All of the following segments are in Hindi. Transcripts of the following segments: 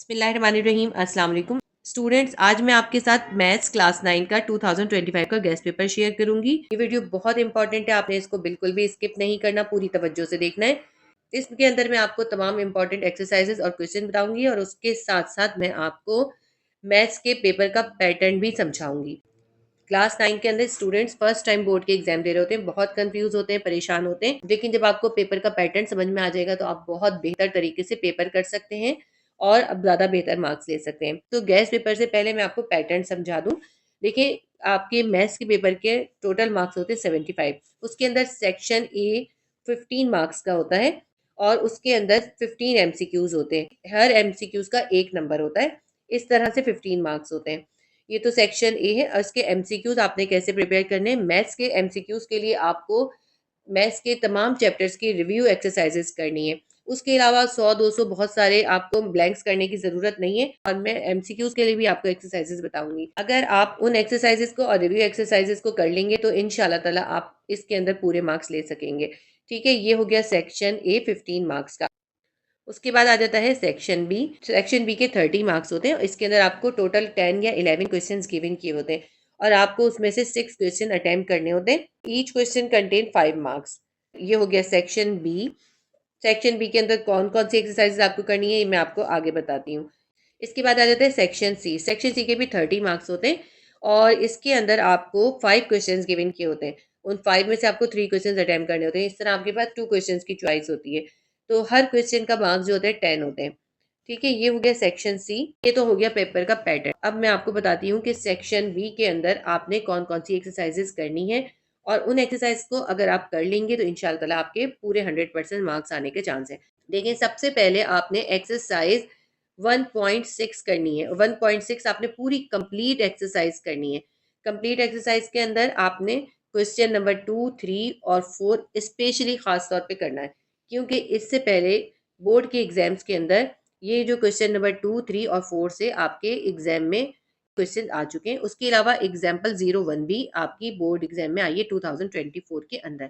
बिस्मिल्लाहिर्रहमानिर्रहीम। अस्सलाम वालेकुम स्टूडेंट्स, आज मैं आपके साथ मैथ्स क्लास 9 का 2025 का गेस्ट पेपर शेयर करूंगी। ये वीडियो बहुत इंपॉर्टेंट है, आपने इसको बिल्कुल भी स्किप नहीं करना, पूरी तवज्जो से देखना है। इसके अंदर मैं आपको तमाम इंपॉर्टेंट एक्सरसाइजेस और क्वेश्चन बताऊंगी और उसके साथ साथ मैं आपको मैथ्स के पेपर का पैटर्न भी समझाऊंगी। क्लास 9 के अंदर स्टूडेंट्स फर्स्ट टाइम बोर्ड के एग्जाम दे रहे होते हैं, बहुत कंफ्यूज होते हैं, परेशान होते हैं, लेकिन जब आपको पेपर का पैटर्न समझ में आ जाएगा तो आप बहुत बेहतर तरीके से पेपर कर सकते हैं और अब ज्यादा बेहतर मार्क्स ले सकते हैं। तो गैस पेपर से पहले मैं आपको पैटर्न समझा दूं। देखिए, आपके मैथ्स के पेपर के टोटल मार्क्स होते हैं 75। उसके अंदर सेक्शन ए 15 मार्क्स का होता है और उसके अंदर 15 एमसीक्यूज होते हैं। हर एमसीक्यूज का एक नंबर होता है। इस तरह से 15 मार्क्स होते हैं। ये तो सेक्शन ए है। और इसके एमसीक्यूज आपने कैसे प्रिपेयर करने हैं। मैथ्स के एमसीक्यूज के लिए आपको मैथ्स के तमाम चैप्टर्स की रिव्यू एक्सरसाइजेस करनी है। उसके अलावा 100-200 बहुत सारे आपको ब्लैंक्स करने की जरूरत नहीं है और मैं एमसीक्यूज के लिए भी आपको एक्सरसाइजेस बताऊंगी। अगर आप उन एक्सरसाइजेस को और रिव्यू एक्सरसाइजेस को कर लेंगे तो इंशाल्लाह ताला आप इसके अंदर पूरे मार्क्स ले सकेंगे। ठीक है, ये हो गया सेक्शन ए 15 मार्क्स का। उसके बाद आ जाता है सेक्शन बी। सेक्शन बी के 30 मार्क्स होते हैं। इसके अंदर आपको टोटल 10 या 11 क्वेश्चंस गिवन किए होते हैं और आपको उसमें से 6 क्वेश्चन अटेम्प्ट करने होते हैं। Each question contain 5 marks. ये हो गया सेक्शन बी। सेक्शन बी के अंदर कौन कौन सी एक्सरसाइजेज आपको करनी है ये मैं आपको आगे बताती हूँ। इसके बाद आ जाता है सेक्शन सी। सेक्शन सी के भी 30 मार्क्स होते हैं और इसके अंदर आपको 5 क्वेश्चंस गिवन किए होते हैं। उन 5 में से आपको 3 क्वेश्चंस अटेम्प्ट करने होते हैं। इस तरह आपके पास 2 क्वेश्चंस की चॉइस होती है। तो हर क्वेश्चन का मार्क्स जो होता है 10 होते हैं। ठीक है, ये हो गया सेक्शन सी। ये तो हो गया पेपर का पैटर्न। अब मैं आपको बताती हूँ कि सेक्शन बी के अंदर आपने कौन कौन सी एक्सरसाइजेस करनी है और उन एक्सरसाइज को अगर आप कर लेंगे तो इंशाल्लाह ताला आपके पूरे 100% मार्क्स आने के चांस है। देखिए, सबसे पहले आपने एक्सरसाइज 1.6 करनी है। 1.6 आपने पूरी कंप्लीट एक्सरसाइज करनी है। कंप्लीट एक्सरसाइज के अंदर आपने क्वेश्चन नंबर 2, 3 और 4 स्पेशली खास तौर पे करना है, क्योंकि इससे पहले बोर्ड के एग्जाम्स के अंदर ये जो क्वेश्चन नंबर 2, 3 और 4 से आपके एग्जाम में क्वेश्चन आ चुके हैं। उसके अलावा एग्जाम्पल 01 भी आपकी बोर्ड एग्जाम में आई है 2024 के अंदर।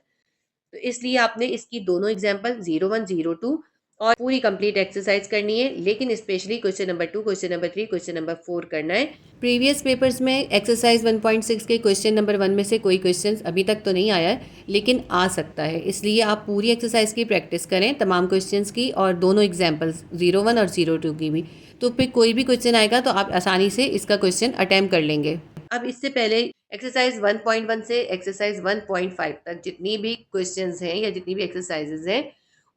तो इसलिए आपने इसकी दोनों एग्जाम्पल 01, 02 और पूरी कंप्लीट एक्सरसाइज करनी है, लेकिन specially question number 2, question number 3, question number 4 करना है। प्रीवियस पेपर्स में एक्सरसाइज 1.6 के क्वेश्चन नंबर 1 में से कोई क्वेश्चन अभी तक तो नहीं आया है, लेकिन आ सकता है। इसलिए आप पूरी एक्सरसाइज की प्रैक्टिस करें, तमाम क्वेश्चंस की और दोनों एग्जाम्पल्स 01 और 02 की भी। तो फिर कोई भी क्वेश्चन आएगा तो आप आसानी से इसका क्वेश्चन अटेम्प्ट कर लेंगे। अब इससे पहले एक्सरसाइज 1.1 से एक्सरसाइज 1.5 तक जितनी भी क्वेश्चंस हैं या जितनी भी एक्सरसाइजेज हैं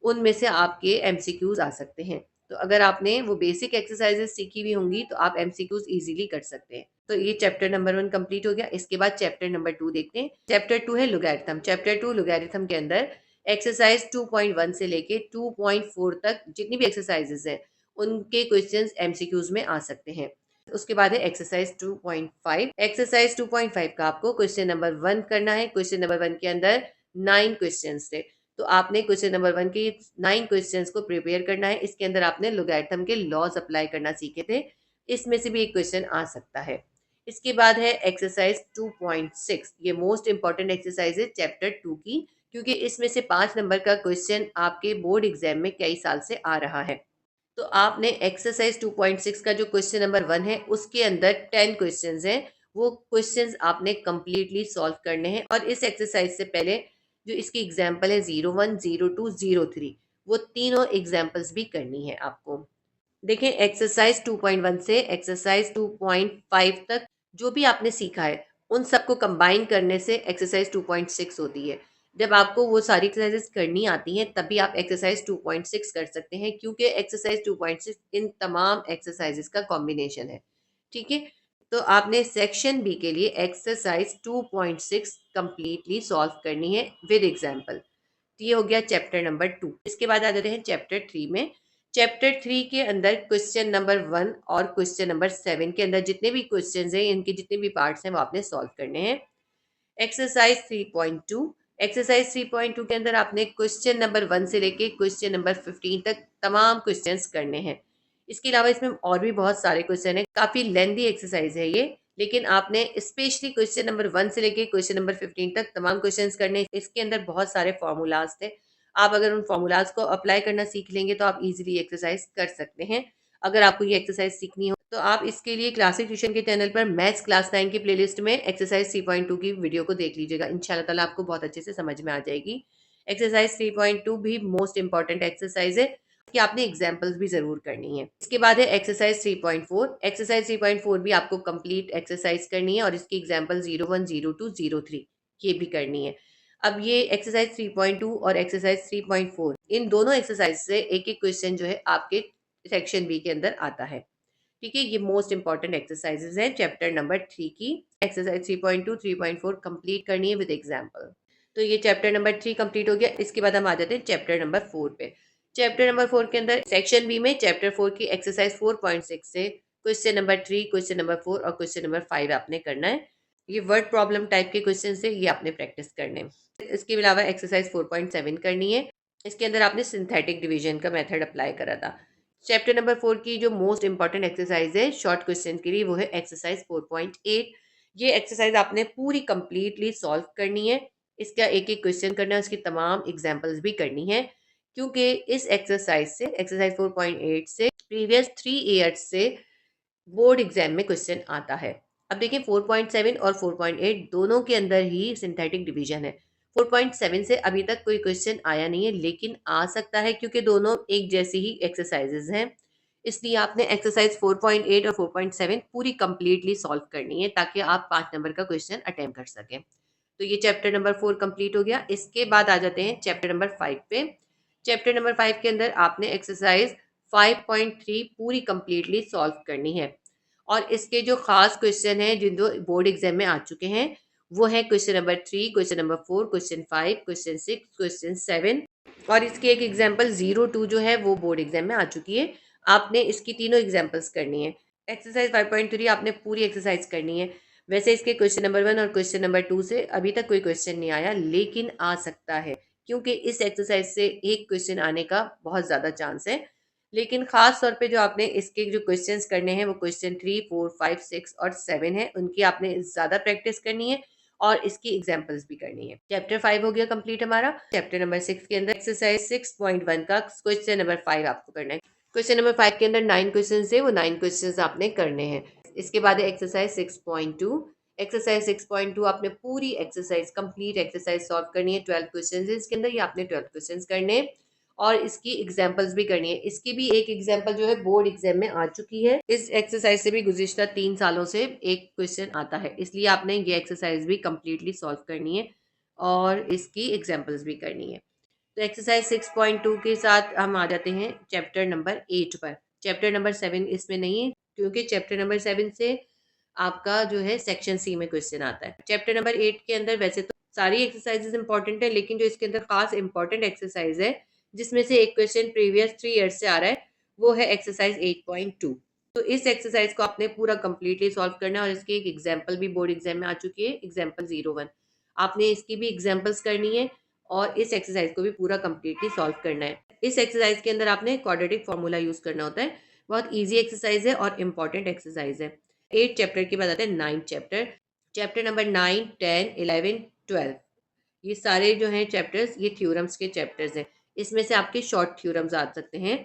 उनमें से आपके एमसीक्यूज आ सकते हैं। तो अगर आपने वो बेसिक एक्सरसाइजेस सीखी हुई होंगी तो आप एमसीक्यूज इजीली कर सकते हैं। तो ये चैप्टर नंबर 1 कंप्लीट हो गया। इसके बाद चैप्टर नंबर 2 देखते हैं। चैप्टर 2 है लोगैरिथम। चैप्टर 2 लोगैरिथम के अंदर एक्सरसाइज 2.1 से लेके 2.4 तक जितनी भी एक्सरसाइजेज हैं उनके क्वेश्चंस एमसीक्यूज में आ सकते हैं। उसके बाद है एक्सरसाइज 2.5। एक्सरसाइज 2.5 का आपको क्वेश्चन नंबर 1 करना है। क्वेश्चन नंबर 1 के अंदर 9 क्वेश्चंस थे, तो आपने क्वेश्चन नंबर 1 के 9 क्वेश्चंस को प्रिपेयर करना है। इसके अंदर आपने लोगैरिथम के लॉज अप्लाई करना सीखे थे, इसमें से भी एक क्वेश्चन आ सकता है। इसके बाद है एक्सरसाइज 2.6। ये मोस्ट इंपॉर्टेंट एक्सरसाइज है चैप्टर 2 की, क्योंकि इसमें से 5 नंबर का क्वेश्चन आपके बोर्ड एग्जाम में कई साल से आ रहा है। तो आपने एक्सरसाइज 2.6 का जो क्वेश्चन नंबर 1 है उसके अंदर 10 क्वेश्चंस हैं, वो क्वेश्चंस आपने कंप्लीटली सॉल्व करने हैं। और इस एक्सरसाइज से पहले जो इसकी एग्जांपल है 01, 02, 03, वो तीनों एग्जांपल्स भी करनी है आपको। देखें, एक्सरसाइज 2.1 से एक्सरसाइज 2.5 तक जो भी आपने सीखा है उन सबको कंबाइन करने से एक्सरसाइज 2.6 होती है। जब आपको वो सारी एक्सरसाइजेस करनी आती हैं तभी आप एक्सरसाइज 2.6 कर सकते हैं, क्योंकि एक्सरसाइज 2.6 इन तमाम एक्सरसाइजेस का कॉम्बिनेशन है। ठीक है, तो आपने सेक्शन बी के लिए एक्सरसाइज 2.6 कंप्लीटली सॉल्व करनी है विद एग्जाम्पल। ये हो गया चैप्टर नंबर 2। इसके बाद आ जाते हैं चैप्टर 3 में। चैप्टर 3 के अंदर क्वेश्चन नंबर 1 और क्वेश्चन नंबर 7 के अंदर जितने भी क्वेश्चंस हैं, इनके जितने भी पार्ट्स हैं वो आपने सॉल्व करने हैं। एक्सरसाइज 3.2। एक्सरसाइज 3.2 के अंदर आपने क्वेश्चन नंबर 1 से लेके क्वेश्चन नंबर 15 तक तमाम क्वेश्चंस करने हैं। इसके अलावा इसमें और भी बहुत सारे क्वेश्चन हैं, काफ़ी लेंदी एक्सरसाइज है ये, लेकिन आपने स्पेशली क्वेश्चन नंबर 1 से लेके क्वेश्चन नंबर 15 तक तमाम क्वेश्चंस करने। इसके अंदर बहुत सारे फॉर्मूलाज थे, आप अगर उन फॉर्मूलाज को अप्लाई करना सीख लेंगे तो आप इजीली एक्सरसाइज कर सकते हैं। अगर आपको ये एक्सरसाइज सीखनी हो तो आप इसके लिए क्लासिक ट्यूशन के चैनल पर मैथ्स क्लास 9 की प्लेलिस्ट में एक्सरसाइज 3.2 की वीडियो को देख लीजिएगा। इंशाल्लाह ताला आपको बहुत अच्छे से समझ में आ जाएगी। एक्सरसाइज 3.2 भी मोस्ट इंपॉर्टेंट एक्सरसाइज है कि आपने एग्जाम्पल्स भी जरूर करनी है। इसके बाद है एक्सरसाइज 3.4। एक्सरसाइज 3.4 भी आपको कंप्लीट एक्सरसाइज करनी है और इसकी एग्जाम्पल 01, 02, 03 ये भी करनी है। अब ये एक्सरसाइज 3.2 और एक्सरसाइज 3.4 इन दोनों एक्सरसाइज से एक एक क्वेश्चन जो है आपके सेक्शन बी के अंदर आता है। ठीक है, ये मोस्ट इंपॉर्टेंट एक्सरसाइजेज हैं चैप्टर नंबर 3 की। एक्सरसाइज 3.2 3.4 कंप्लीट करनी है विद एग्जाम्पल। तो ये चैप्टर नंबर 3 कंप्लीट हो गया। इसके बाद हम आ जाते हैं चैप्टर नंबर 4 पे। चैप्टर नंबर 4 के अंदर सेक्शन बी में चैप्टर 4 की एक्सरसाइज 4.6 से क्वेश्चन नंबर 3, क्वेश्चन नंबर 4 और क्वेश्चन नंबर 5 आपने करना है। ये वर्ड प्रॉब्लम टाइप के क्वेश्चन से ये आपने प्रैक्टिस करने हैं। इसके अलावा एक्सरसाइज 4.7 करनी है। इसके अंदर आपने सिंथेटिक डिवीजन का मेथड अप्लाई करा था। चैप्टर नंबर 4 की जो मोस्ट इंपॉर्टेंट एक्सरसाइज है शॉर्ट क्वेश्चन के लिए वो है एक्सरसाइज 4.8। ये एक्सरसाइज आपने पूरी कंप्लीटली सॉल्व करनी है। इसका एक एक क्वेश्चन करना है, उसकी तमाम एग्जांपल्स भी करनी है, क्योंकि इस एक्सरसाइज से एक्सरसाइज 4.8 से प्रीवियस 3 ईयर्स से बोर्ड एग्जाम में क्वेश्चन आता है। अब देखिए 4.7 और 4.8 दोनों के अंदर ही सिंथेटिक डिवीजन है। 4.7 से अभी तक कोई क्वेश्चन आया नहीं है, लेकिन आ सकता है क्योंकि दोनों एक जैसी ही एक्सरसाइजेज हैं। इसलिए आपने एक्सरसाइज 4.8 और 4.7 पूरी कंप्लीटली सॉल्व करनी है ताकि आप 5 नंबर का क्वेश्चन अटेम्प्ट कर सकें। तो ये चैप्टर नंबर 4 कंप्लीट हो गया। इसके बाद आ जाते हैं चैप्टर नंबर 5 पे। चैप्टर नंबर 5 के अंदर आपने एक्सरसाइज 5.3 पूरी कंप्लीटली सॉल्व करनी है और इसके जो खास क्वेश्चन हैं जिन जो बोर्ड एग्जाम में आ चुके हैं वो है question number 3, question number 4, question 5, question 6, question 7 और इसकी एक एग्जाम्पल 02 जो है वो बोर्ड एग्जाम में आ चुकी है। आपने इसकी तीनों एग्जाम्पल्स करनी है। एक्सरसाइज 5.3 आपने पूरी एक्सरसाइज करनी है। वैसे इसके क्वेश्चन नंबर 1 और क्वेश्चन नंबर 2 से अभी तक कोई क्वेश्चन नहीं आया, लेकिन आ सकता है क्योंकि इस एक्सरसाइज से एक क्वेश्चन आने का बहुत ज़्यादा चांस है। लेकिन खास तौर पे जो आपने इसके जो क्वेश्चंस करने हैं वो क्वेश्चन 3, 4, 5, 6 और 7 है, उनकी आपने ज़्यादा प्रैक्टिस करनी है और इसकी एग्जाम्पल्स भी करनी है। चैप्टर 5 हो गया कंप्लीट हमारा। चैप्टर नंबर 6 के अंदर एक्सरसाइज 6.1 का क्वेश्चन नंबर 5 आपको करना है। क्वेश्चन नंबर 5 के अंदर 9 क्वेश्चन है, वो 9 क्वेश्चन आपने करने हैं। इसके बाद है एक्सरसाइज 6.2। एक्सरसाइज 6.2 आपने पूरी एक्सरसाइज कंप्लीट एक्सरसाइज सॉल्व करनी है। 12 क्वेश्चन है इसके अंदर, ये आपने 12 क्वेश्चन करने हैं और इसकी एग्जाम्पल्स भी करनी है। इसकी भी एक एग्जाम्पल जो है बोर्ड एग्जाम में आ चुकी है। इस एक्सरसाइज से भी गुज़िश्ता 3 सालों से एक क्वेश्चन आता है, इसलिए आपने ये एक्सरसाइज भी कंप्लीटली सॉल्व करनी है और इसकी एग्जाम्पल्स भी करनी है। तो एक्सरसाइज 6.2 के साथ हम आ जाते हैं चैप्टर नंबर 8 पर। चैप्टर नंबर 7 इसमें नहीं है क्योंकि चैप्टर नंबर 7 से आपका जो है सेक्शन सी में क्वेश्चन आता है। चैप्टर नंबर 8 के अंदर वैसे तो सारी एक्सरसाइजेज इंपॉर्टेंट है, लेकिन जो इसके अंदर खास इंपॉर्टेंट एक्सरसाइज है जिसमें से एक क्वेश्चन प्रीवियस 3 ईयर्स से आ रहा है वो है एक्सरसाइज 8.2। तो इस एक्सरसाइज को आपने पूरा कंप्लीटली सॉल्व करना है और इसकी एक एग्जाम्पल भी बोर्ड एग्जाम में आ चुकी है, एग्जाम्पल 01। आपने इसकी भी एग्जाम्पल्स करनी है और इस एक्सरसाइज को भी पूरा कंप्लीटली सॉल्व करना है। इस एक्सरसाइज के अंदर आपने क्वाड्रेटिक फॉर्मूला यूज करना होता है। बहुत इजी एक्सरसाइज है और इम्पॉर्टेंट एक्सरसाइज है। 8 चैप्टर के बाद आता है 9 चैप्टर। चैप्टर नंबर 9, 10, 11, 12 ये सारे जो हैं चैप्टर्स ये थ्योरम्स के चैप्टर्स हैं। इसमें से आपके शॉर्ट थ्योरम्स आ सकते हैं।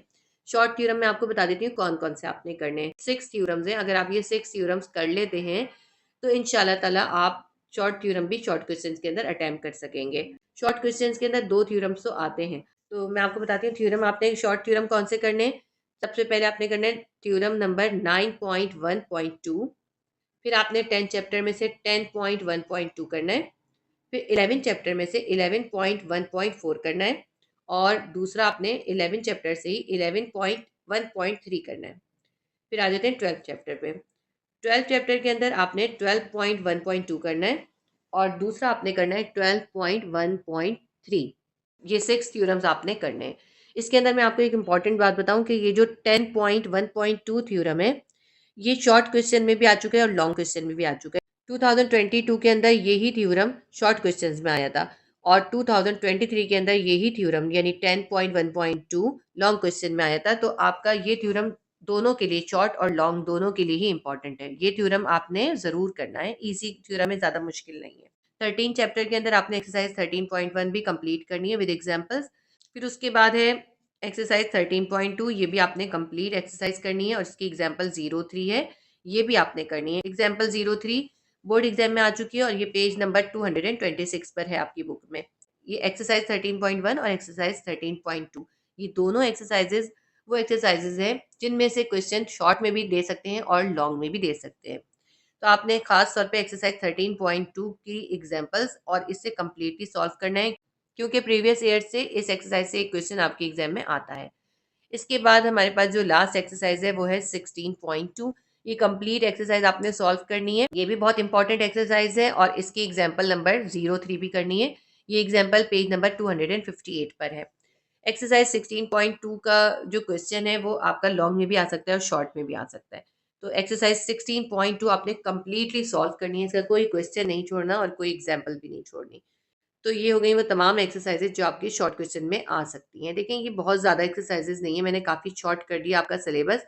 शॉर्ट थ्योरम में आपको बता देती हूँ कौन कौन से आपने करने हैं। 6 थ्योरम्स हैं। अगर आप ये 6 थ्योरम्स कर लेते हैं तो इंशाल्लाह ताला आप शॉर्ट थ्योरम भी शॉर्ट क्वेश्चंस के अंदर अटेम्प्ट कर सकेंगे। शॉर्ट क्वेश्चंस के अंदर 2 थ्योरम्स तो आते हैं, तो मैं आपको बताती हूँ थ्योरम आपने शॉर्ट थ्योरम कौन से करने हैं। सबसे पहले आपने करना है थ्योरम नंबर 9.1.2। फिर आपने 10 चैप्टर में से 10.1.2 करना है। फिर 11 चैप्टर में से 11.1.4 करना है और दूसरा आपने 11 चैप्टर से ही 11.1.3 करना है। फिर आ जाते हैं 12 चैप्टर पे। 12 चैप्टर के अंदर आपने 12.1.2 करना है और दूसरा आपने करना है 12.1.3। ये 6 थ्योरम्स आपने करने हैं। इसके अंदर मैं आपको एक इम्पॉर्टेंट बात बताऊं कि ये जो 10.1.2 थ्योरम है ये शॉर्ट क्वेश्चन में भी आ चुका है और लॉन्ग क्वेश्चन में भी आ चुका है। 2022 के अंदर यही थ्योरम शॉर्ट क्वेश्चंस में आया था और 2023 के अंदर यही थ्योरम यानी 10.1.2 लॉन्ग क्वेश्चन में आया था। तो आपका ये थ्योरम दोनों के लिए शॉर्ट और लॉन्ग दोनों के लिए ही इंपॉर्टेंट है। ये थ्योरम आपने जरूर करना है, इजी थ्योरम है, ज्यादा मुश्किल नहीं है। 13 चैप्टर के अंदर आपने एक्सरसाइज 13.1 भी कंप्लीट करनी है विद एग्जांपल्स। फिर उसके बाद है एक्सरसाइज 13.2 ये भी आपने कंप्लीट एक्सरसाइज करनी है और इसकी एग्जाम्पल 03 है, ये भी आपने करनी है। एग्जाम्पल 03 बोर्ड एग्जाम में आ चुकी है और ये पेज नंबर 226 पर है आपकी बुक में। ये एक्सरसाइज 13.1 और एक्सरसाइज 13.2 ये दोनों एक्सरसाइजेज वो एक्सरसाइजेज हैं जिनमें से क्वेश्चन शॉर्ट में भी दे सकते हैं और लॉन्ग में भी दे सकते हैं। तो आपने खास तौर पे एक्सरसाइज 13.2 की एग्जाम्पल्स और इससे कम्प्लीटली सॉल्व करना है, क्योंकि प्रीवियस ईयर से इस एक्सरसाइज से एक क्वेश्चन आपके एग्जाम में आता है। इसके बाद हमारे पास जो लास्ट एक्सरसाइज है वो है 16.2। ये कंप्लीट एक्सरसाइज आपने सॉल्व करनी है। ये भी बहुत इंपॉर्टेंट एक्सरसाइज है और इसकी एग्जाम्पल नंबर 03 भी करनी है। ये एग्जाम्पल पेज नंबर 258 पर है। एक्सरसाइज 16.2 का जो क्वेश्चन है वो आपका लॉन्ग में भी आ सकता है और शॉर्ट में भी आ सकता है। तो एक्सरसाइज 16.2 आपने कंप्लीटली सॉल्व करनी है, इसका कोई क्वेश्चन नहीं छोड़ना और कोई एग्जाम्पल भी नहीं छोड़नी। तो ये हो गई वो तमाम एक्सरसाइजेज जो आपके शॉर्ट क्वेश्चन में आ सकती हैं। देखें ये बहुत ज़्यादा एक्सरसाइजेज नहीं है, मैंने काफ़ी शॉर्ट कर दिया आपका सिलेबस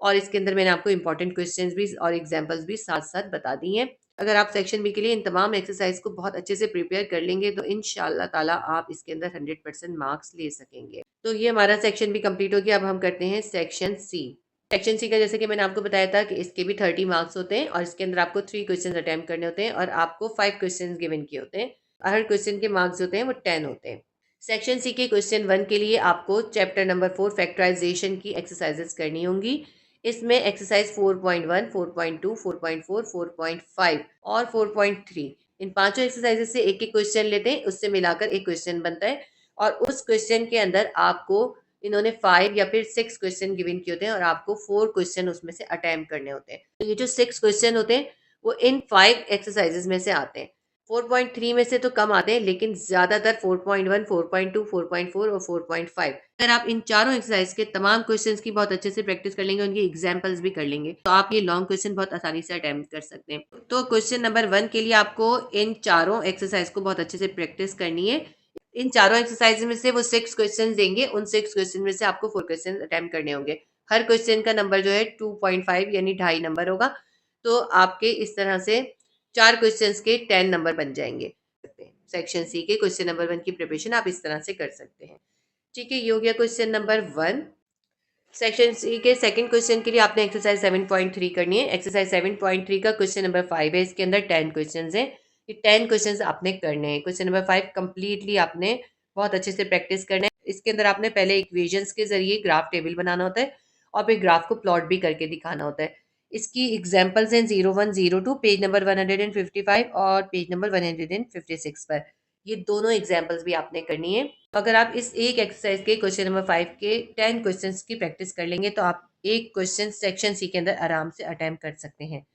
और इसके अंदर मैंने आपको इंपॉर्टेंट क्वेश्चंस भी और एग्जांपल्स भी साथ साथ बता दी हैं। अगर आप सेक्शन बी के लिए इन तमाम एक्सरसाइज को बहुत अच्छे से प्रिपेयर कर लेंगे तो इंशाल्लाह ताला आप इसके अंदर 100% मार्क्स ले सकेंगे। तो ये हमारा सेक्शन बी कंप्लीट हो गया। अब हम करते हैं सेक्शन सी। सेक्शन सी का जैसे कि मैंने आपको बताया था कि इसके भी 30 मार्क्स होते हैं और इसके अंदर आपको 3 क्वेश्चन अटेम्प्ट करने होते हैं और आपको 5 क्वेश्चन गिवन किए होते हैं। हर क्वेश्चन के मार्क्स होते हैं वो 10 होते हैं। सेक्शन सी के क्वेश्चन 1 के लिए आपको चैप्टर नंबर 4 फैक्टराइजेशन की एक्सरसाइजेस करनी होंगी। इसमें एक्सरसाइज 4.1, 4.2, 4.4, 4.5 और 4.3 इन पांचों एक्सरसाइजेस से एक एक क्वेश्चन लेते हैं, उससे मिलाकर एक क्वेश्चन बनता है और उस क्वेश्चन के अंदर आपको इन्होंने 5 या फिर 6 क्वेश्चन गिवन किए होते हैं और आपको 4 क्वेश्चन उसमें से अटेम्प्ट करने होते हैं। तो ये जो 6 क्वेश्चन होते हैं वो इन 5 एक्सरसाइजेस में से आते हैं। 4.3 में से तो कम आते हैं लेकिन ज्यादातर 4.1, 4.2, 4.4 और 4.5। अगर आप इन चारों एक्सरसाइज के तमाम क्वेश्चंस की बहुत अच्छे से प्रैक्टिस कर लेंगे, उनकी एग्जांपल्स भी कर लेंगे, तो आप ये लॉन्ग क्वेश्चन बहुत आसानी से अटेम्प्ट कर सकते हैं। तो क्वेश्चन नंबर 1 के लिए आपको इन चारों एक्सरसाइज को बहुत अच्छे से प्रैक्टिस करनी है। इन चारों एक्सरसाइज में से वो 6 क्वेश्चन देंगे, उन 6 क्वेश्चन में से आपको 4 क्वेश्चन अटेम्प्ट करने होंगे। हर क्वेश्चन का नंबर जो है 2.5 यानी 2.5 नंबर होगा। तो आपके इस तरह से 4 क्वेश्चंस के 10 नंबर बन जाएंगे। सेक्शन सी के क्वेश्चन नंबर 1 की प्रिपरेशन आप इस तरह से कर सकते हैं। ठीक है, ये हो गया क्वेश्चन नंबर 1। सेक्शन सी के सेकंड क्वेश्चन के लिए आपने एक्सरसाइज 7.3 करनी है। एक्सरसाइज 7.3 का क्वेश्चन नंबर 5 है, इसके अंदर 10 क्वेश्चंस हैं। ये 10 क्वेश्चंस आपने करने हैं। क्वेश्चन नंबर 5 कंप्लीटली आपने बहुत अच्छे से प्रैक्टिस करना है। इसके अंदर आपने पहले इक्वेशंस के जरिए ग्राफ टेबल बनाना होता है और फिर ग्राफ को प्लॉट भी करके दिखाना होता है। इसकी एग्जाम्पल्स हैं 01, 02 पेज नंबर 155 और पेज नंबर 156 पर। ये दोनों एग्जाम्पल्स भी आपने करनी है। तो अगर आप इस एक एक्सरसाइज के क्वेश्चन नंबर 5 के 10 क्वेश्चंस की प्रैक्टिस कर लेंगे तो आप एक क्वेश्चन सेक्शन सी के अंदर आराम से अटेम्प्ट कर सकते हैं।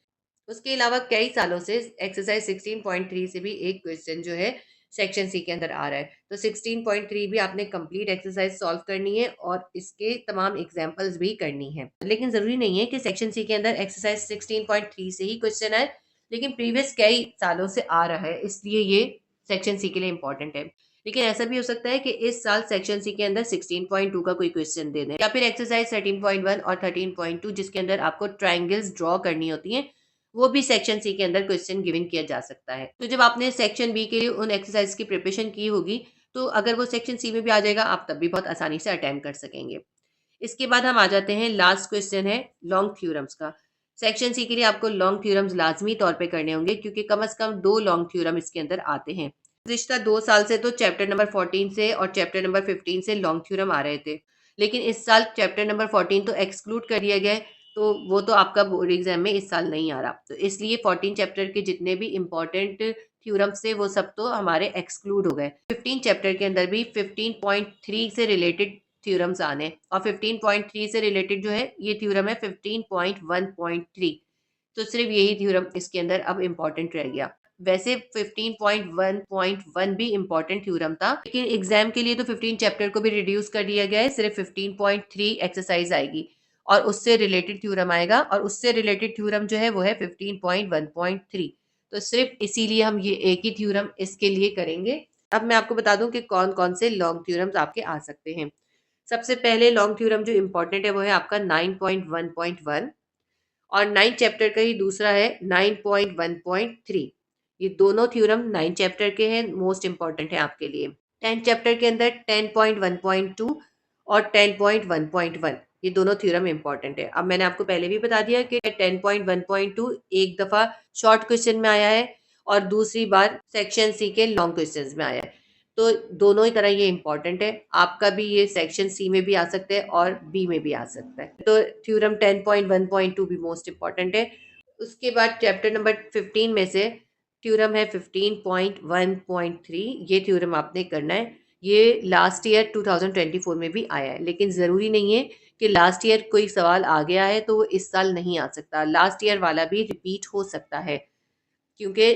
उसके अलावा कई सालों से एक्सरसाइज 16.3 से भी एक क्वेश्चन जो है सेक्शन सी के अंदर आ रहा है। तो 16.3 भी आपने कंप्लीट एक्सरसाइज सॉल्व करनी है और इसके तमाम एग्जांपल्स भी करनी है। लेकिन जरूरी नहीं है कि सेक्शन सी के अंदर एक्सरसाइज 16.3 से ही क्वेश्चन आए, लेकिन प्रीवियस कई सालों से आ रहा है इसलिए ये सेक्शन सी के लिए इंपॉर्टेंट है। लेकिन ऐसा भी हो सकता है कि इस साल सेक्शन सी के अंदर 16.2 का कोई क्वेश्चन दे दें या फिर एक्सरसाइज 13.1 और 13.2 जिसके अंदर आपको ट्राइंगल्स ड्रॉ करनी होती हैं, वो भी सेक्शन सी के अंदर क्वेश्चन गिवन किया जा सकता है। तो जब आपने सेक्शन बी के लिए उन एक्सरसाइज की प्रिपरेशन की होगी तो अगर वो सेक्शन सी में भी आ जाएगा आप तब भी बहुत आसानी से अटेम्प्ट कर सकेंगे। इसके बाद हम आ जाते हैं, लास्ट क्वेश्चन है लॉन्ग थ्योरम्स का। सेक्शन सी के लिए आपको लॉन्ग थ्योरम्स लाजमी तौर पे करने होंगे क्योंकि कम से कम 2 लॉन्ग थ्योरम इसके अंदर आते हैं। पिछला 2 साल से तो चैप्टर नंबर 14 से और चैप्टर नंबर 15 से लॉन्ग थ्योरम आ रहे थे, लेकिन इस साल चैप्टर नंबर 14 तो एक्सक्लूड कर दिया गया है, तो वो तो आपका बोर्ड एग्जाम में इस साल नहीं आ रहा। तो इसलिए 14 चैप्टर के जितने भी इंपॉर्टेंट थ्योरम्स थे वो सब तो हमारे एक्सक्लूड हो गए। 15 चैप्टर के अंदर भी 15.3 से रिलेटेड थ्योरम्स आने और 15.3 से रिलेटेड जो है ये थ्योरम है 15.1.3। तो सिर्फ यही थ्योरम इसके अंदर अब इम्पोर्टेंट रह गया। वैसे 15.1.1 भी इम्पोर्टेंट थ्योरम था, लेकिन एग्जाम के लिए तो 15 चैप्टर को भी रिड्यूस कर दिया गया है, सिर्फ 15.3 एक्सरसाइज आएगी और उससे रिलेटेड थ्योरम आएगा और उससे रिलेटेड थ्योरम जो है वो है 15.1.3। तो सिर्फ इसीलिए हम ये एक ही थ्योरम इसके लिए करेंगे। अब मैं आपको बता दूं कि कौन कौन से लॉन्ग थ्योरम्स आपके आ सकते हैं। सबसे पहले लॉन्ग थ्योरम जो इम्पोर्टेंट है वो है आपका 9.1.1 और 9 चैप्टर का ही दूसरा है 9.1.3। ये दोनों थ्योरम 9 चैप्टर के हैं, मोस्ट इंपॉर्टेंट है आपके लिए। 10 चैप्टर के अंदर 10.1.2 और 10.1.1 ये दोनों थ्योरम इंपॉर्टेंट है। अब मैंने आपको पहले भी बता दिया कि 10.1.2 एक दफा शॉर्ट क्वेश्चन में आया है और दूसरी बार सेक्शन सी के लॉन्ग क्वेश्चंस में आया है। तो दोनों ही तरह ये इंपॉर्टेंट है। आपका भी ये सेक्शन सी में भी आ सकता है और बी में भी आ सकता है। तो थ्योरम 10.1.2 भी मोस्ट इंपॉर्टेंट है। उसके बाद चैप्टर नंबर 15 में से थ्योरम है 15.1.3। ये थ्योरम आपने करना है। ये लास्ट ईयर 2024 में भी आया है, लेकिन ज़रूरी नहीं है कि लास्ट ईयर कोई सवाल आ गया है तो वो इस साल नहीं आ सकता। लास्ट ईयर वाला भी रिपीट हो सकता है, क्योंकि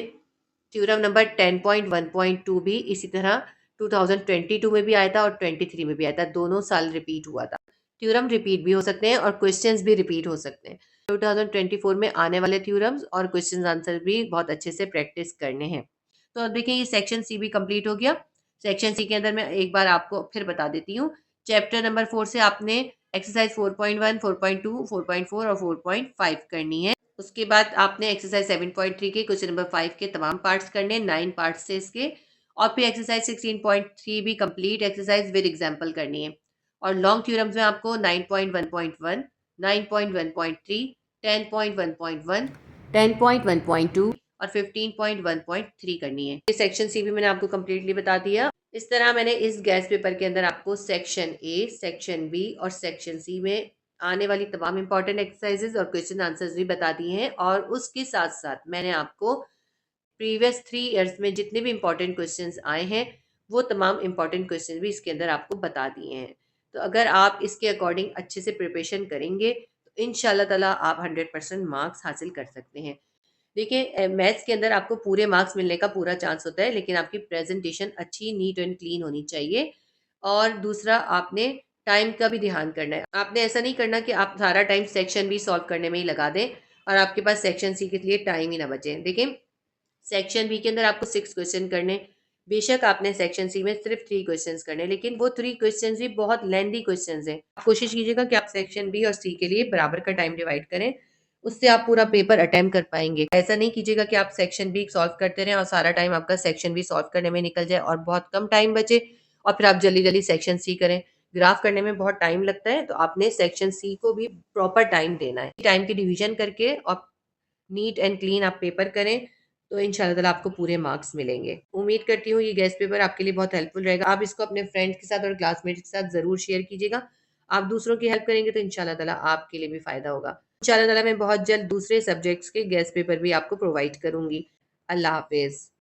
थ्योरम नंबर 10.1.2 भी इसी तरह 2022 में भी आया था और 23 में भी आया था। दोनों साल रिपीट हुआ था। थ्योरम रिपीट भी हो सकते हैं और क्वेश्चंस भी रिपीट हो सकते हैं। 2024 में आने वाले थ्योरम्स और क्वेश्चन आंसर भी बहुत अच्छे से प्रैक्टिस करने हैं। तो अब देखिए ये सेक्शन सी भी कंप्लीट हो गया। सेक्शन सी के अंदर मैं एक बार आपको फिर बता देती हूँ। चैप्टर नंबर 4 से आपने एक्सरसाइज 4.1, 4.2, 4.4 और 4.5 करनी है। उसके बाद आपने एक्सरसाइज 7.3 के क्वेश्चन नंबर 5 के तमाम पार्ट्स करने, 9 पार्ट्स से इसके। और फिर एक्सरसाइज 16.3 भी कंप्लीट एक्सरसाइज विद एग्जांपल करनी है। और लॉन्ग थ्योरम्स में आपको 9.1.1, 9.1.3, 10.1.1, 10.1.2 और 15.1.3 करनी है। ये सेक्शन सी भी मैंने आपको कम्प्लीटली बता दिया। इस तरह मैंने इस गैस पेपर के अंदर आपको सेक्शन ए, सेक्शन बी और सेक्शन सी में आने वाली तमाम इंपॉर्टेंट एक्सरसाइजेज और क्वेश्चन आंसर्स भी बता दिए हैं। और उसके साथ साथ मैंने आपको प्रीवियस 3 ईयर्स में जितने भी इंपॉर्टेंट क्वेश्चंस आए हैं वो तमाम इंपॉर्टेंट क्वेश्चन भी इसके अंदर आपको बता दिए हैं। तो अगर आप इसके अकॉर्डिंग अच्छे से प्रिपरेशन करेंगे तो इंशाल्लाह ताला आप 100% मार्क्स हासिल कर सकते हैं। देखिए मैथ्स के अंदर आपको पूरे मार्क्स मिलने का पूरा चांस होता है, लेकिन आपकी प्रेजेंटेशन अच्छी, नीट एंड क्लीन होनी चाहिए। और दूसरा आपने टाइम का भी ध्यान करना है। आपने ऐसा नहीं करना कि आप सारा टाइम सेक्शन बी सॉल्व करने में ही लगा दें और आपके पास सेक्शन सी के लिए टाइम ही ना बचे। देखिए सेक्शन बी के अंदर आपको 6 क्वेश्चन करने, बेशक आपने सेक्शन सी में सिर्फ 3 क्वेश्चंस करने, लेकिन वो 3 क्वेश्चंस भी बहुत लेंदी क्वेश्चंस हैं। आप कोशिश कीजिएगा कि आप सेक्शन बी और सी के लिए बराबर का टाइम डिवाइड करें, उससे आप पूरा पेपर अटेम्प्ट कर पाएंगे। ऐसा नहीं कीजिएगा कि आप सेक्शन बी सॉल्व करते रहें और सारा टाइम आपका सेक्शन बी सॉल्व करने में निकल जाए और बहुत कम टाइम बचे और फिर आप जल्दी जल्दी सेक्शन सी करें। ग्राफ करने में बहुत टाइम लगता है, तो आपने सेक्शन सी को भी प्रॉपर टाइम देना है। टाइम की डिवीजन करके और नीट एंड क्लीन आप पेपर करें तो इंशाल्लाह ताला आपको पूरे मार्क्स मिलेंगे। उम्मीद करती हूँ ये गेस्ट पेपर आपके लिए बहुत हेल्पफुल रहेगा। आप इसको अपने फ्रेंड्स के साथ और क्लासमेट्स के साथ ज़रूर शेयर कीजिएगा। आप दूसरों की हेल्प करेंगे तो इंशाल्लाह ताला आपके लिए भी फ़ायदा होगा। इंशाल्लाह ताला मैं बहुत जल्द दूसरे सब्जेक्ट्स के गेस्ट पेपर भी आपको प्रोवाइड करूँगी। अल्लाह हाफ़िज़।